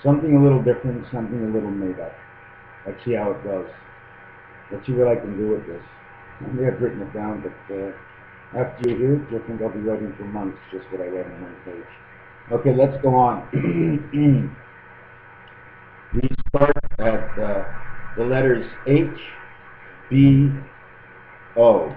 Something a little different, something a little made up. Let's see how it goes. Let's see what I can do with this. I may have written it down, but after you hear it, you'll think I'll be writing for months just what I read on one page. Okay, let's go on. We start at the letters H, B, O.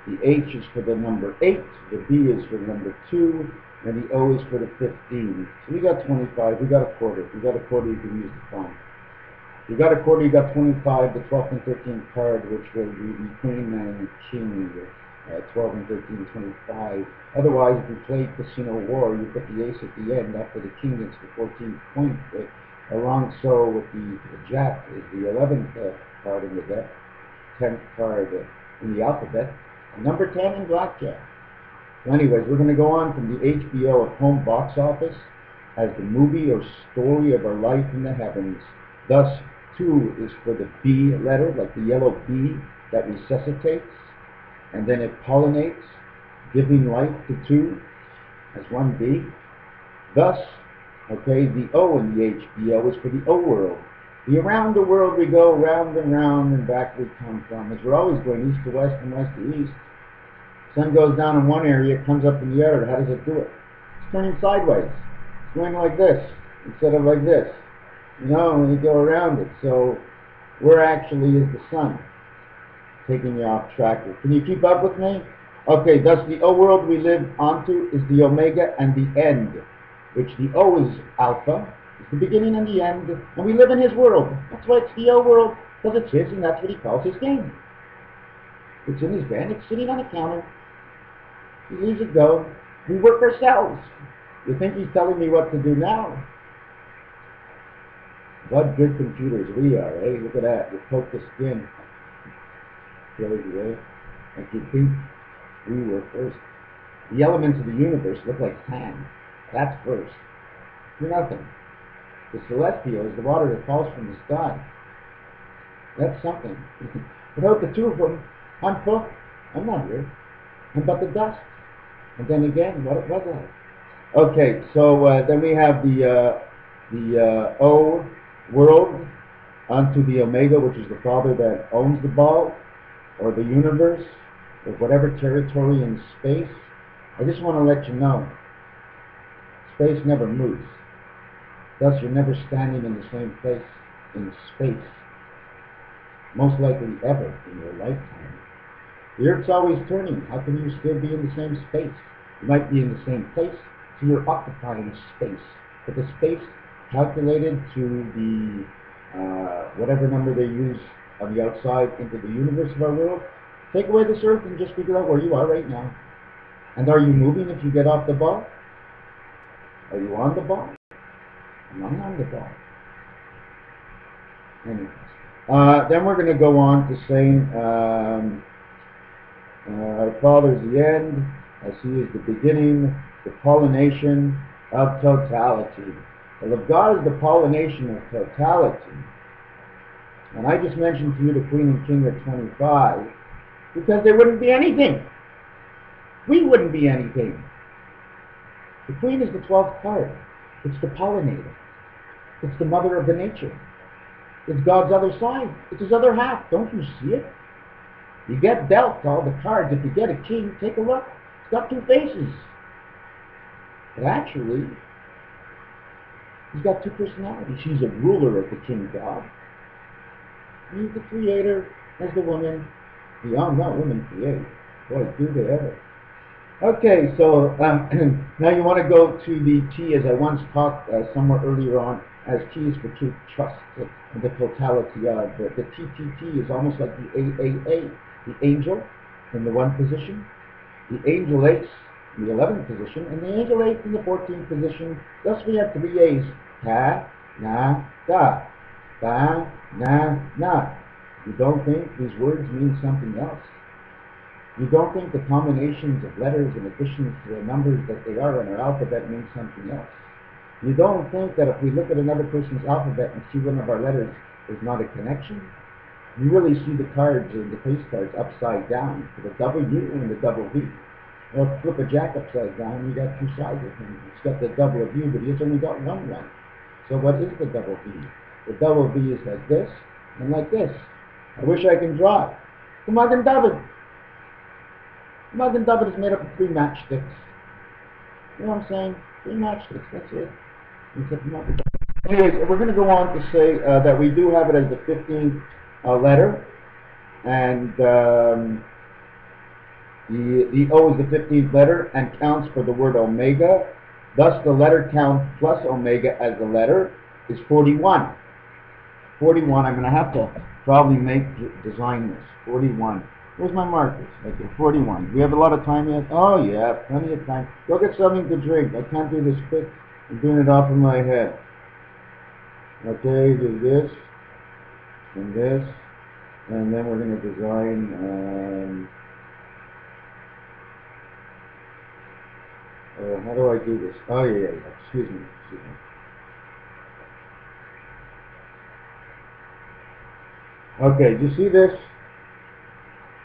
The H is for the number 8, the B is for the number 2, and the O is for the 15. So we got 25, we got a quarter. If you got a quarter, you can use the phone. You got a quarter, you got 25, the 12th and 13th card, which will be the Queen and King, 12 and 13, 25. Otherwise, if you play Casino War, you put the ace at the end. After the King, it's the 14th point. Along so with the Jack is the 11th card in the deck, 10th card in the alphabet, and number 10 in blackjack. So anyways, we're going to go on from the HBO at home box office as the movie or story of our life in the heavens. Thus, 2 is for the B letter, like the yellow bee that resuscitates, and then it pollinates, giving life to 2 as one B. Thus, okay, the O in the HBO is for the O world. The around the world we go, round and back we come from. As we're always going east to west and west to east. Sun goes down in one area, it comes up in the other. How does it do it? It's turning sideways. It's going like this instead of like this. You know, when you go around it. So, where actually is the sun? Taking you off track. Can you keep up with me? Okay, thus the O world we live onto is the omega and the end, which the O is alpha, it's the beginning and the end, and we live in his world. That's why it's the O world, because it's his, and that's what he calls his game. It's in his van, it's sitting on a counter. He leaves it go. We work ourselves. You think he's telling me what to do now? What good computers we are, eh? Look at that. You poke the skin. Crazy, eh? Like you think we were first. The elements of the universe look like sand. That's first. You're nothing. The celestial is the water that falls from the sky. That's something. Without the two of them, I'm cooked. I'm not here. I'm but the dust. And then again, what was I? Okay, so then we have the O world onto the omega, which is the father that owns the ball, or the universe, or whatever territory in space. I just want to let you know, space never moves. Thus, you're never standing in the same place in space, most likely ever in your lifetime. The Earth's always turning. How can you still be in the same space? You might be in the same place, so you're occupying space. But the space calculated to the whatever number they use on the outside into the universe of our world, take away this Earth and just figure out where you are right now. And are you moving if you get off the ball? Are you on the ball? Am I on the ball? Anyways, then we're going to go on to saying our Father is the end, as he is the beginning, the pollination of totality. Well, if God is the pollination of totality, and I just mentioned to you the Queen and King are 25, because there wouldn't be anything. We wouldn't be anything. The Queen is the 12th card. It's the pollinator. It's the mother of the nature. It's God's other side. It's his other half. Don't you see it? You get dealt all the cards. If you get a king, take a look. It's got 2 faces. But actually, he's got 2 personalities. He's a ruler of the king God. He's the creator as the woman. Beyond that, women create. Boy, do they ever. Okay, so now you want to go to the T, as I once talked somewhere earlier on, as T is for truth, trust, and the totality of. The TTT is almost like the AAA, the angel in the 1 position, the angel ace in the 11th position, and the angel ace in the 14th position. Thus we have 3 A's. Ta, na, da. Ta, na, na. You don't think these words mean something else? You don't think the combinations of letters and additions to the numbers that they are in our alphabet mean something else? You don't think that if we look at another person's alphabet and see one of our letters is not a connection? You really see the cards and the face cards upside down, for the W and the double V. Well, flip a jack upside down, you got 2 sides of him. It's got the double of U, but he's only got 1 one. So what is the double B? The double B is like this and like this. I wish I can draw it. The Magen David. The Magen David is made up of 3 matchsticks. You know what I'm saying? 3 matchsticks, that's it. Anyways, we're going to go on to say that we do have it as the 15th letter, and the O is the 15th letter and counts for the word omega. Thus, the letter count plus omega as the letter is 41. 41, I'm going to have to probably design this. 41. Where's my markers? Okay, 41. Do we have a lot of time yet? Oh, yeah, plenty of time. Go get something to drink. I can't do this quick. I'm doing it off of my head. Okay, do this, and this, and then we're going to design, how do I do this? Oh, yeah. Excuse me. Okay, do you see this?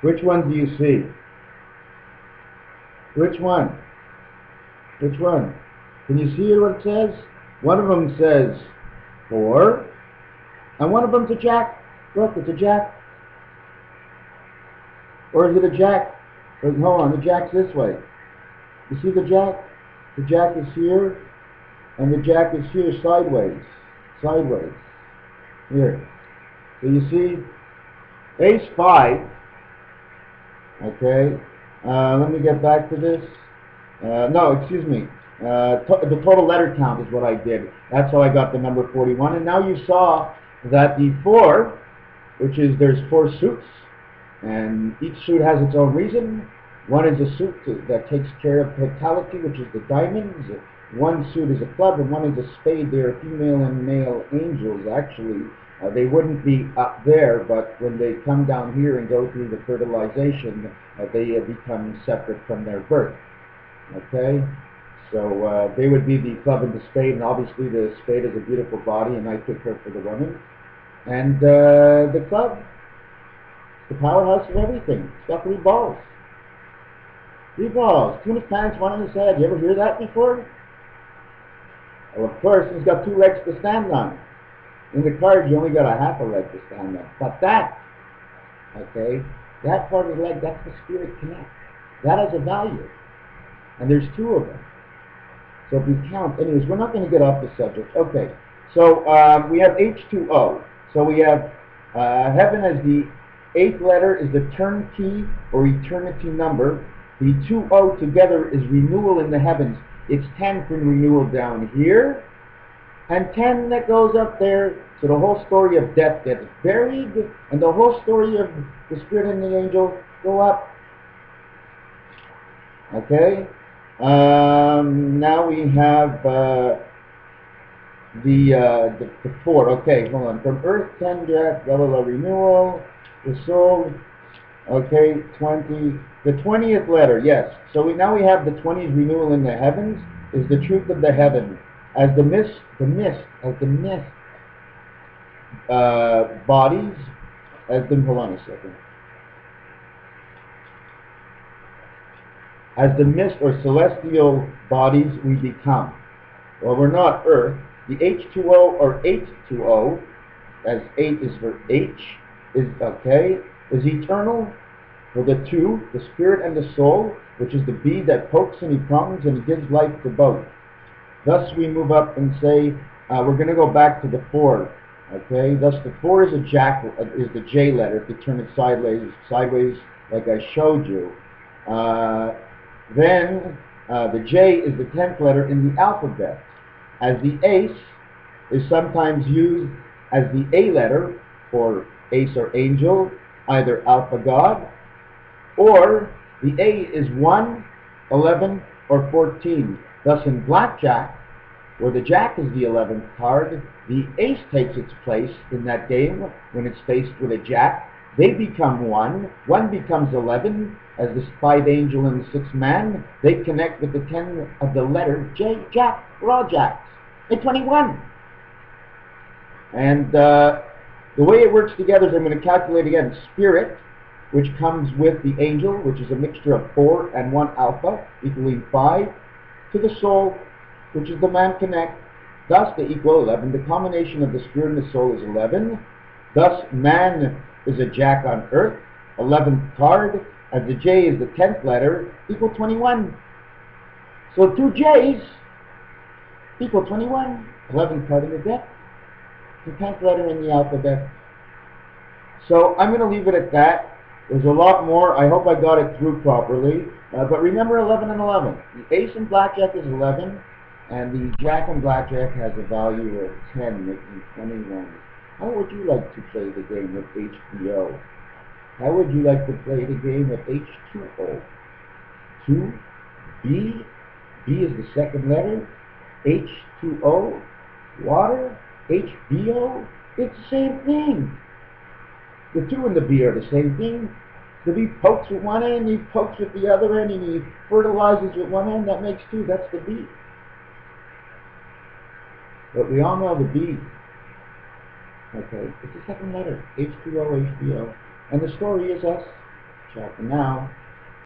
Which one do you see? Which one? Which one? Can you see what it says? One of them says 4, and one of them's a jack. Look, it's a jack. Or is it a jack? Or, hold on, the jack's this way. You see the jack? The jack is here, and the jack is here sideways. Sideways. Here. So you see, ace 5. Okay. Let me get back to this. No, excuse me. The total letter count is what I did. That's how I got the number 41. And now you saw that the 4, which is there's 4 suits, and each suit has its own reason. One is a suit that takes care of totality, which is the diamonds. One suit is a club, and one is a spade. They are female and male angels, actually. They wouldn't be up there, but when they come down here and go through the fertilization, they become separate from their birth. Okay? So they would be the club and the spade, and obviously the spade is a beautiful body, and I took her for the woman. And the club, the powerhouse of everything. It's got 3 balls. 3 balls. 2 in his pants, 1 in his head. You ever hear that before? Well, of course, he's got 2 legs to stand on. In the card, you only got a half a leg to stand on. But that, okay, that part of the leg, that's the spirit connect. That has a value. And there's 2 of them. So if we count, anyways, we're not going to get off the subject. Okay, so we have H2O. So we have heaven as the 8th letter is the turnkey or eternity number. The 2O together is renewal in the heavens. It's 10 for renewal down here, and 10 that goes up there. So the whole story of death gets buried, and the whole story of the spirit and the angel go up. Okay? Now we have the 4. Okay, hold on. From earth, 10 death, blah, blah, blah, renewal, the soul. Okay, 20. The 20th letter, yes. So now we have the 20th renewal in the heavens, is the truth of the heaven. As the mist bodies, hold on a second. As the mist or celestial bodies we become. Well, we're not earth. The H2O or H2O, as 8 is for H, is eternal. For the 2, the spirit and the soul, which is the bee that pokes and he prongs and he gives life to both. Thus we move up and say, we're going to go back to the 4. Okay, thus the 4 is a jack, is the J letter. If you turn it sideways like I showed you. Then the J is the 10th letter in the alphabet. As the ace is sometimes used as the A letter for ace or angel, either alpha god, or the A is 1, 11, or 14. Thus in blackjack, where the jack is the 11th card, the ace takes its place in that game when it's faced with a jack. They become 1. 1 becomes 11. As the 5 angel and the 6 man, they connect with the 10 of the letter J, jack. We're all jacks. At 21. And the way it works together is I'm going to calculate again. Spirit, which comes with the angel, which is a mixture of 4 and 1 alpha, equaling 5, to the soul, which is the man connect, Thus, they equal 11. The combination of the spirit and the soul is 11. Thus, man is a jack on earth. 11th card, as the J is the 10th letter, equal 21. So 2 J's equal 21. 11th card in the deck, the 10th letter in the alphabet. So I'm going to leave it at that. There's a lot more. I hope I got it through properly. But remember 11 and 11. The ace in blackjack is 11, and the jack in blackjack has a value of 10, making 21. How would you like to play the game of HBO? How would you like to play the game of H2O? 2, B, B is the second letter, H2O, water, HBO, it's the same thing. The 2 and the B are the same thing. The B pokes with one end, he pokes with the other end, and he fertilizes with one end, that makes 2, that's the B. But we all know the B. Okay, it's the second letter, H2O, HBO. And the story is us. Ciao for now.